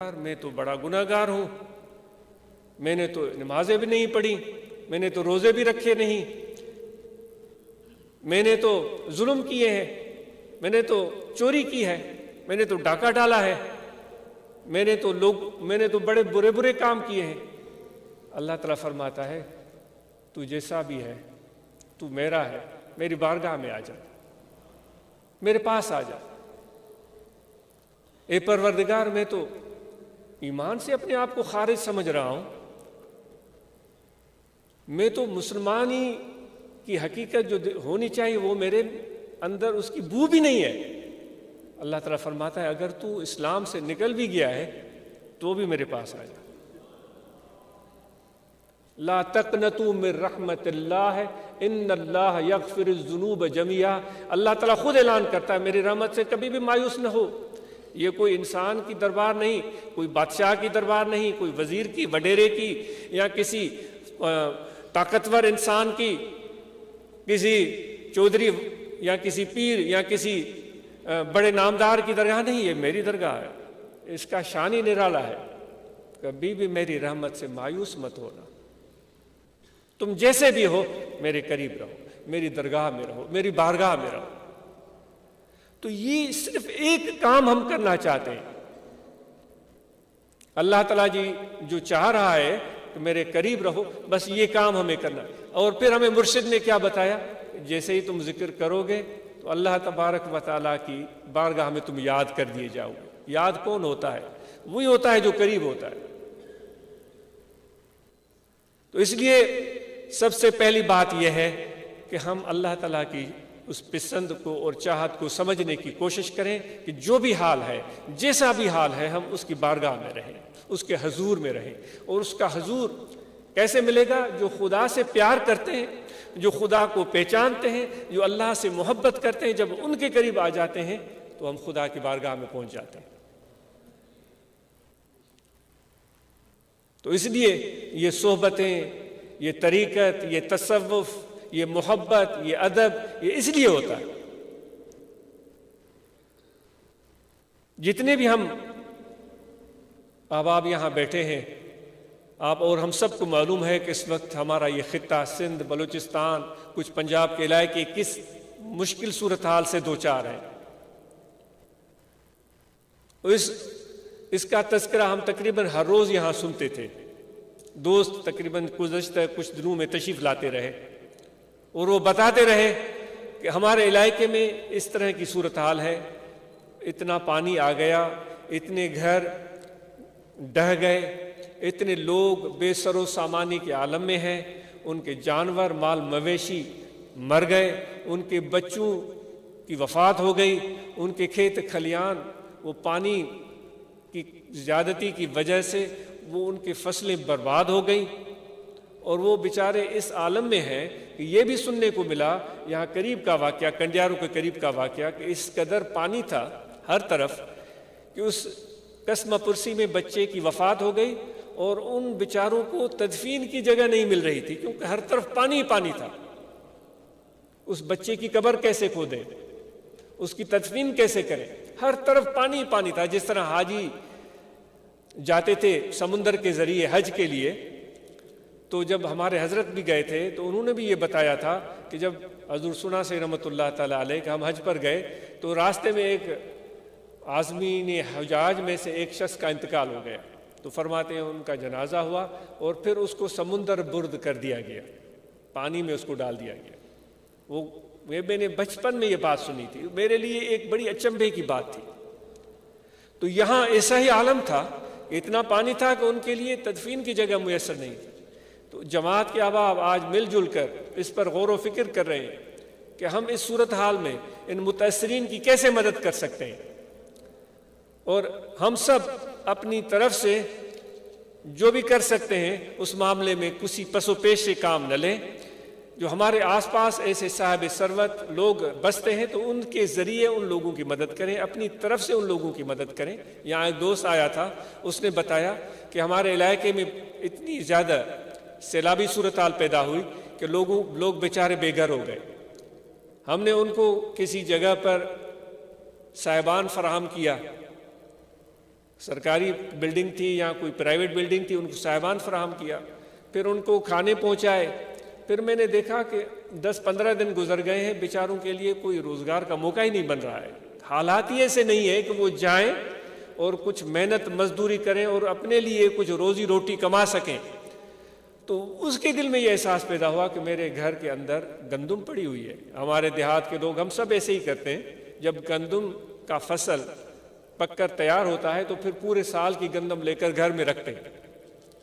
میں تو بڑا گناہگار ہوں، میں نے تو نمازیں بھی نہیں پڑھی، میں نے تو روزے بھی رکھے نہیں، میں نے تو ظلم کیے ہیں، میں نے تو چوری کی ہے، میں نے تو ڈاکہ ڈالا ہے، میں نے تو بڑے برے برے کام کیے ہیں۔ اللہ تعالیٰ فرماتا ہے تو جیسا بھی ہے تو میرا ہے، میری بارگاہ میں آ جا، میرے پاس آ جا۔ اے پروردگار، میں تو ایمان سے اپنے آپ کو خارج سمجھ رہا ہوں، میں تو مسلمانی کی حقیقت جو ہونی چاہیے وہ میرے اندر اس کی بو بھی نہیں ہے۔ اللہ تعالیٰ فرماتا ہے اگر تو اسلام سے نکل بھی گیا ہے تو بھی میرے پاس آ جا۔ لا تقنطوا من رحمت اللہ ان اللہ یغفر الذنوب جميعا۔ اللہ تعالیٰ خود اعلان کرتا ہے میری رحمت سے کبھی بھی مایوس نہ ہو۔ یہ کوئی انسان کی دربار نہیں، کوئی بادشاہ کی دربار نہیں، کوئی وزیر کی، وڈیرے کی، یا کسی طاقتور انسان کی، کسی چودھری یا کسی پیر یا کسی بڑے نامدار کی درگاہ نہیں، یہ میری درگاہ ہے، اس کا شان ہی نرالا ہے۔ کبھی بھی میری رحمت سے مایوس مت ہونا، تم جیسے بھی ہو میرے قریب رہو، میری درگاہ میں رہو، میری بارگاہ میں رہو۔ تو یہ صرف ایک کام ہم کرنا چاہتے ہیں۔ اللہ تعالیٰ جی جو چاہ رہا ہے کہ میرے قریب رہو، بس یہ کام ہمیں کرنا۔ اور پھر ہمیں مرشد نے کیا بتایا؟ جیسے ہی تم ذکر کرو گے تو اللہ تبارک و تعالیٰ کی بارگاہ میں تم یاد کر دیے جاؤ گے۔ یاد کون ہوتا ہے؟ وہی ہوتا ہے جو قریب ہوتا ہے۔ تو اس لیے سب سے پہلی بات یہ ہے کہ ہم اللہ تعالیٰ کی اس پسند کو اور چاہت کو سمجھنے کی کوشش کریں کہ جو بھی حال ہے، جیسا بھی حال ہے، ہم اس کی بارگاہ میں رہیں، اس کے حضور میں رہیں۔ اور اس کا حضور کیسے ملے گا؟ جو خدا سے پیار کرتے ہیں، جو خدا کو پہچانتے ہیں، جو اللہ سے محبت کرتے ہیں، جب ان کے قریب آ جاتے ہیں تو ہم خدا کی بارگاہ میں پہنچ جاتے ہیں۔ تو اس لیے یہ صحبتیں، یہ طریقت، یہ تصوف، یہ محبت، یہ ادب، یہ اس لیے ہوتا ہے۔ جتنے بھی ہم احباب یہاں بیٹھے ہیں، آپ اور ہم سب کو معلوم ہے کہ اس وقت ہمارا یہ خطہ سندھ، بلوچستان، کچھ پنجاب کے علاقے کس مشکل صورتحال سے دوچار ہیں۔ اس کا تذکرہ ہم تقریباً ہر روز یہاں سنتے تھے۔ دوست تقریباً گزشتہ کچھ دنوں میں تشریف لاتے رہے اور وہ بتاتے رہے کہ ہمارے علاقے میں اس طرح کی صورتحال ہے، اتنا پانی آ گیا، اتنے گھر ڈہ گئے، اتنے لوگ بے سر و سامانی کے عالم میں ہیں، ان کے جانور مال مویشی مر گئے، ان کے بچوں کی وفات ہو گئی، ان کے کھیت کھلیان وہ پانی کی زیادتی کی وجہ سے وہ ان کی فصلیں برباد ہو گئیں، اور وہ بیچارے اس عالم میں ہیں کہ یہ بھی سننے کو ملا یہاں قریب کا واقعہ، کنڈیارو کے قریب کا واقعہ، کہ اس قدر پانی تھا ہر طرف کہ اس قسمہ پرسی میں بچے کی وفات ہو گئی، اور ان بیچاروں کو تدفین کی جگہ نہیں مل رہی تھی کیونکہ ہر طرف پانی ہی پانی تھا۔ اس بچے کی قبر کیسے کھودیں، اس کی تدفین کیسے کریں؟ ہر طرف پانی ہی پانی تھا۔ جس طرح حاجی جاتے تھے سمندر کے ذریعے حج کے لیے، تو جب ہمارے حضرت بھی گئے تھے تو انہوں نے بھی یہ بتایا تھا کہ جب حضور سنا سے رحمۃ اللہ تعالیٰ علیہ کہ ہم حج پر گئے تو راستے میں ایک عازمین حجاج میں سے ایک شخص کا انتقال ہو گیا، تو فرماتے ہیں ان کا جنازہ ہوا اور پھر اس کو سمندر برد کر دیا گیا، پانی میں اس کو ڈال دیا گیا۔ میں نے بچپن میں یہ بات سنی تھی، میرے لیے ایک بڑی اچنبھے کی بات تھی۔ تو یہاں ایسا ہی عالم تھا، اتنا پانی تھا کہ ان کے لیے تدفین کی جگہ میسر نہیں تھی۔ تو جماعت کے احباب آج مل جل کر اس پر غور و فکر کر رہے ہیں کہ ہم اس صورتحال میں ان متاثرین کی کیسے مدد کر سکتے ہیں، اور ہم سب اپنی طرف سے جو بھی کر سکتے ہیں اس معاملے میں کسی پس و پیش سے کام نہ لیں۔ جو ہمارے آس پاس ایسے صاحب ثروت لوگ بستے ہیں تو ان کے ذریعے ان لوگوں کی مدد کریں، اپنی طرف سے ان لوگوں کی مدد کریں۔ یہاں ایک دوست آیا تھا، اس نے بتایا کہ ہمارے علاقے میں اتنی زیادہ سیلابی صورتحال پیدا ہوئی کہ لوگ بیچارے بے گھر ہو گئے۔ ہم نے ان کو کسی جگہ پر سائبان فراہم کیا، سرکاری بلڈنگ تھی یا کوئی پرائیویٹ بلڈنگ تھی، ان کو صاحبان فراہم کیا، پھر ان کو کھانے پہنچائے۔ پھر میں نے دیکھا کہ 10-15 دن گزر گئے ہیں، بیچاروں کے لیے کوئی روزگار کا موقع ہی نہیں بن رہا ہے۔ حالات ہی ایسے نہیں ہے کہ وہ جائیں اور کچھ محنت مزدوری کریں اور اپنے لیے کچھ روزی روٹی کما سکیں۔ تو اس کے دل میں یہ احساس پیدا ہوا کہ میرے گھر کے اندر گندم پڑی ہوئی ہے۔ ہمارے دیہات کے لوگ ہم سب ایسے ہی کرتے ہیں، جب گندم کا فصل پک کر تیار ہوتا ہے تو پھر پورے سال کی گندم لے کر گھر میں رکھتے ہیں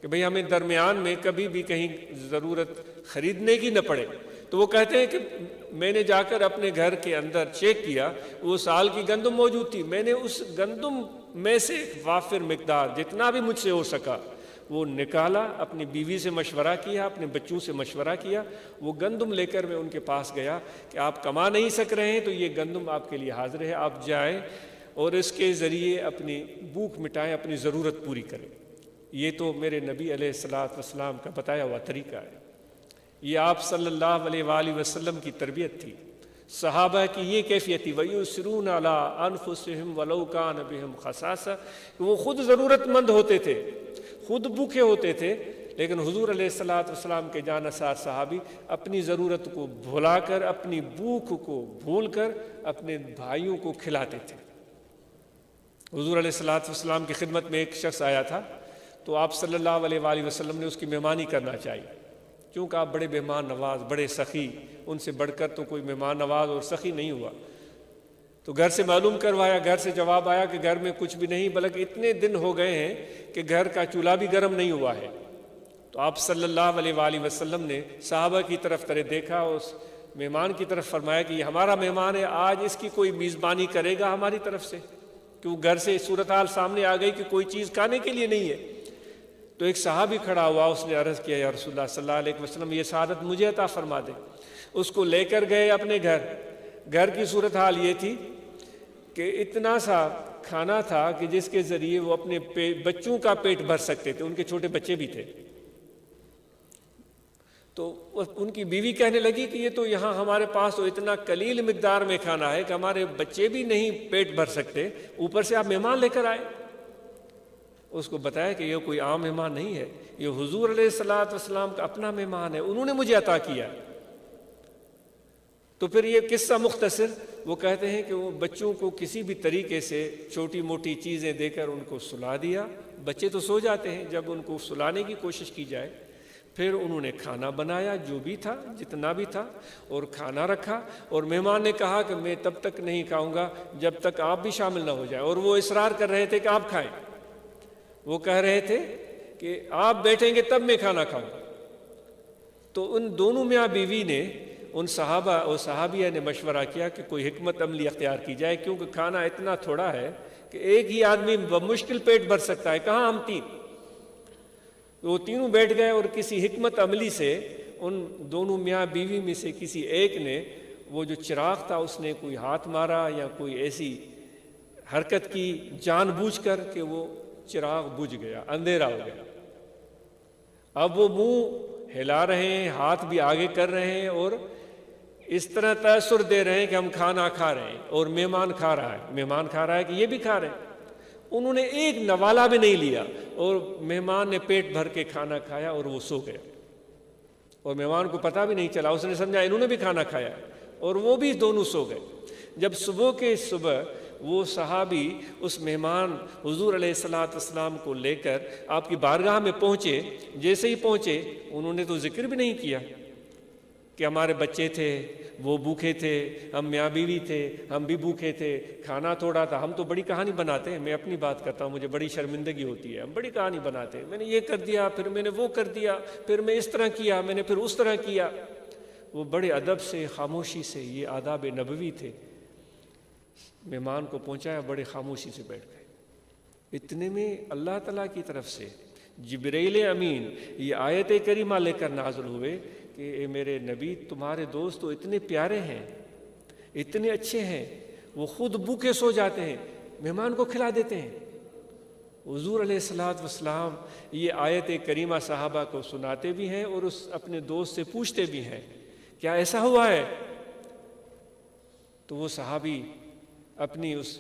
کہ بھئی ہمیں درمیان میں کبھی بھی کہیں ضرورت خریدنے کی نہ پڑے۔ تو وہ کہتے ہیں کہ میں نے جا کر اپنے گھر کے اندر چیک کیا، وہ سال کی گندم موجود تھی۔ میں نے اس گندم میں سے وافر مقدار جتنا بھی مجھ سے ہو سکا وہ نکالا، اپنی بیوی سے مشورہ کیا، اپنے بچوں سے مشورہ کیا، وہ گندم لے کر میں ان کے پاس گیا کہ آپ کما نہیں سک رہے ہیں تو یہ گندم آپ کے لیے حاضر ہے، آپ جائیں اور اس کے ذریعے اپنی بھوک مٹائیں، اپنی ضرورت پوری کریں۔ یہ تو میرے نبی علیہ الصلاۃ والسلام کا بتایا ہوا طریقہ ہے، یہ آپ صلی اللہ علیہ وآلہ وسلم کی تربیت تھی۔ صحابہ کی یہ کیفیت تھی، وَيُسِرُونَ عَلَىٰ أَنفُسِهِمْ وَلَوْ كَانَ بِهِمْ خَصَاصَةٌ، وہ خود ضرورت مند ہوتے تھے، خود بھوکے ہوتے تھے، لیکن حضور علیہ الصلاۃ والسلام کے جانثار صحابی اپنی ضرورت کو بھلا کر، اپنی بھوک کو بھول کر اپنے بھائیوں کو کھلاتے تھے۔ حضور علیہ الصلاۃ والسلام کی خدمت میں ایک شخص آیا تھا، تو آپ صلی اللہ علیہ وآلہ وسلم نے اس کی مہمانی کرنا چاہیے، کیونکہ آپ بڑے مہمان نواز، بڑے سخی، ان سے بڑھ کر تو کوئی مہمان نواز اور سخی نہیں ہوا۔ تو گھر سے معلوم کروایا، گھر سے جواب آیا کہ گھر میں کچھ بھی نہیں، بلکہ اتنے دن ہو گئے ہیں کہ گھر کا چولہا بھی گرم نہیں ہوا ہے۔ تو آپ صلی اللہ علیہ وآلہ وسلم نے صحابہ کی طرف دیکھا، اس مہمان کی طرف فرمایا کہ یہ ہمارا مہمان ہے، آج اس کی کوئی میزبانی کرے گا ہماری طرف سے، کیوں گھر سے صورتحال سامنے آ گئی کہ کوئی چیز کھانے کے لیے نہیں ہے۔ تو ایک صحابی کھڑا ہوا، اس نے عرض کیا، یا رسول اللہ صلی اللہ علیہ وسلم یہ سعادت مجھے عطا فرما دے۔ اس کو لے کر گئے اپنے گھر۔ گھر کی صورتحال یہ تھی کہ اتنا سا کھانا تھا کہ جس کے ذریعے وہ اپنے بچوں کا پیٹ بھر سکتے تھے، ان کے چھوٹے بچے بھی تھے۔ تو ان کی بیوی کہنے لگی کہ یہ تو یہاں ہمارے پاس تو اتنا قلیل مقدار میں کھانا ہے کہ ہمارے بچے بھی نہیں پیٹ بھر سکتے، اوپر سے آپ مہمان لے کر آئے۔ اس کو بتایا کہ یہ کوئی عام مہمان نہیں ہے، یہ حضور علیہ الصلاۃ والسلام کا اپنا مہمان ہے، انہوں نے مجھے عطا کیا۔ تو پھر یہ قصہ مختصر، وہ کہتے ہیں کہ وہ بچوں کو کسی بھی طریقے سے چھوٹی موٹی چیزیں دے کر ان کو سلا دیا۔ بچے تو سو جاتے ہیں جب ان کو سلانے کی کوشش کی جائے۔ پھر انہوں نے کھانا بنایا، جو بھی تھا جتنا بھی تھا، اور کھانا رکھا، اور مہمان نے کہا کہ میں تب تک نہیں کھاؤں گا جب تک آپ بھی شامل نہ ہو جائیں، اور وہ اصرار کر رہے تھے کہ آپ کھائیں۔ وہ کہہ رہے تھے کہ آپ بیٹھیں گے تب میں کھانا کھاؤں۔ تو ان دونوں میاں بیوی نے، ان صحابہ اور صحابیہ نے مشورہ کیا کہ کوئی حکمت عملی اختیار کی جائے، کیونکہ کھانا اتنا تھوڑا ہے کہ ایک ہی آدمی بمشکل پیٹ بھر سکتا ہے، کہاں ہم تین۔ وہ تینوں بیٹھ گئے، اور کسی حکمت عملی سے ان دونوں میاں بیوی میں سے کسی ایک نے وہ جو چراغ تھا اس نے کوئی ہاتھ مارا یا کوئی ایسی حرکت کی جان بوجھ کر کہ وہ چراغ بجھ گیا، اندھیرا ہو گیا۔ اب وہ منہ ہلا رہے ہیں، ہاتھ بھی آگے کر رہے ہیں، اور اس طرح تاثر دے رہے ہیں کہ ہم کھانا کھا رہے ہیں، اور مہمان کھا رہا ہے، مہمان کھا رہا ہے کہ یہ بھی کھا رہے ہیں۔ انہوں نے ایک نوالا بھی نہیں لیا، اور مہمان نے پیٹ بھر کے کھانا کھایا اور وہ سو گیا، اور مہمان کو پتہ بھی نہیں چلا، اس نے سمجھا انہوں نے بھی کھانا کھایا، اور وہ بھی دونوں سو گئے۔ جب صبح کے صبح وہ صحابی اس مہمان حضور علیہ الصلاۃ والسلام کو لے کر آپ کی بارگاہ میں پہنچے، جیسے ہی پہنچے انہوں نے تو ذکر بھی نہیں کیا کہ ہمارے بچے تھے، وہ بھوکے تھے، ہم میاں بیوی تھے، ہم بھی بھوکے تھے، کھانا تھوڑا تھا۔ ہم تو بڑی کہانی بناتے ہیں، میں اپنی بات کرتا ہوں، مجھے بڑی شرمندگی ہوتی ہے، ہم بڑی کہانی بناتے ہیں، میں نے یہ کر دیا، پھر میں نے وہ کر دیا، پھر میں اس طرح کیا، میں نے پھر اس طرح کیا۔ وہ بڑے ادب سے، خاموشی سے، یہ آداب نبوی تھے۔ مہمان کو پہنچایا، بڑے خاموشی سے بیٹھ گئے۔ اتنے میں اللہ تعالیٰ کی طرف سے جبرائیل امین یہ آیت کریمہ لے کر نازل ہوئے کہ اے میرے نبی، تمہارے دوست تو اتنے پیارے ہیں، اتنے اچھے ہیں، وہ خود بھوکے سو جاتے ہیں، مہمان کو کھلا دیتے ہیں۔ حضور علیہ الصلاۃ والسلام یہ آیت کریمہ صحابہ کو سناتے بھی ہیں، اور اس اپنے دوست سے پوچھتے بھی ہیں کیا ایسا ہوا ہے؟ تو وہ صحابی اپنی اس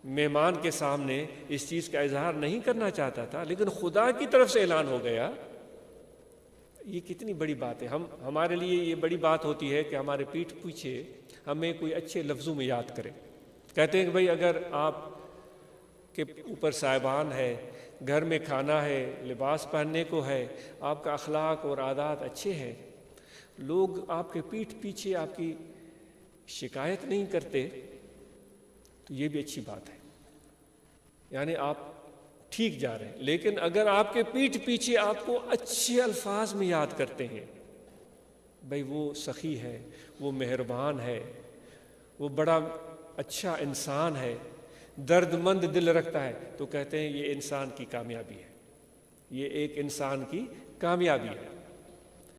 مہمان کے سامنے اس چیز کا اظہار نہیں کرنا چاہتا تھا، لیکن خدا کی طرف سے اعلان ہو گیا۔ یہ کتنی بڑی بات ہے۔ ہمارے لیے یہ بڑی بات ہوتی ہے کہ ہمارے پیٹھ پیچھے ہمیں کوئی اچھے لفظوں میں یاد کرے۔ کہتے ہیں کہ بھئی اگر آپ کے اوپر صاحبان ہے، گھر میں کھانا ہے، لباس پہننے کو ہے، آپ کا اخلاق اور عادات اچھے ہیں، لوگ آپ کے پیٹھ پیچھے آپ کی شکایت نہیں کرتے، تو یہ بھی اچھی بات ہے، یعنی آپ ٹھیک جا رہے ہیں۔ لیکن اگر آپ کے پیٹھ پیچھے آپ کو اچھے الفاظ میں یاد کرتے ہیں، بھئی وہ سخی ہے، وہ مہربان ہے، وہ بڑا اچھا انسان ہے، درد مند دل رکھتا ہے، تو کہتے ہیں یہ انسان کی کامیابی ہے، یہ ایک انسان کی کامیابی ہے۔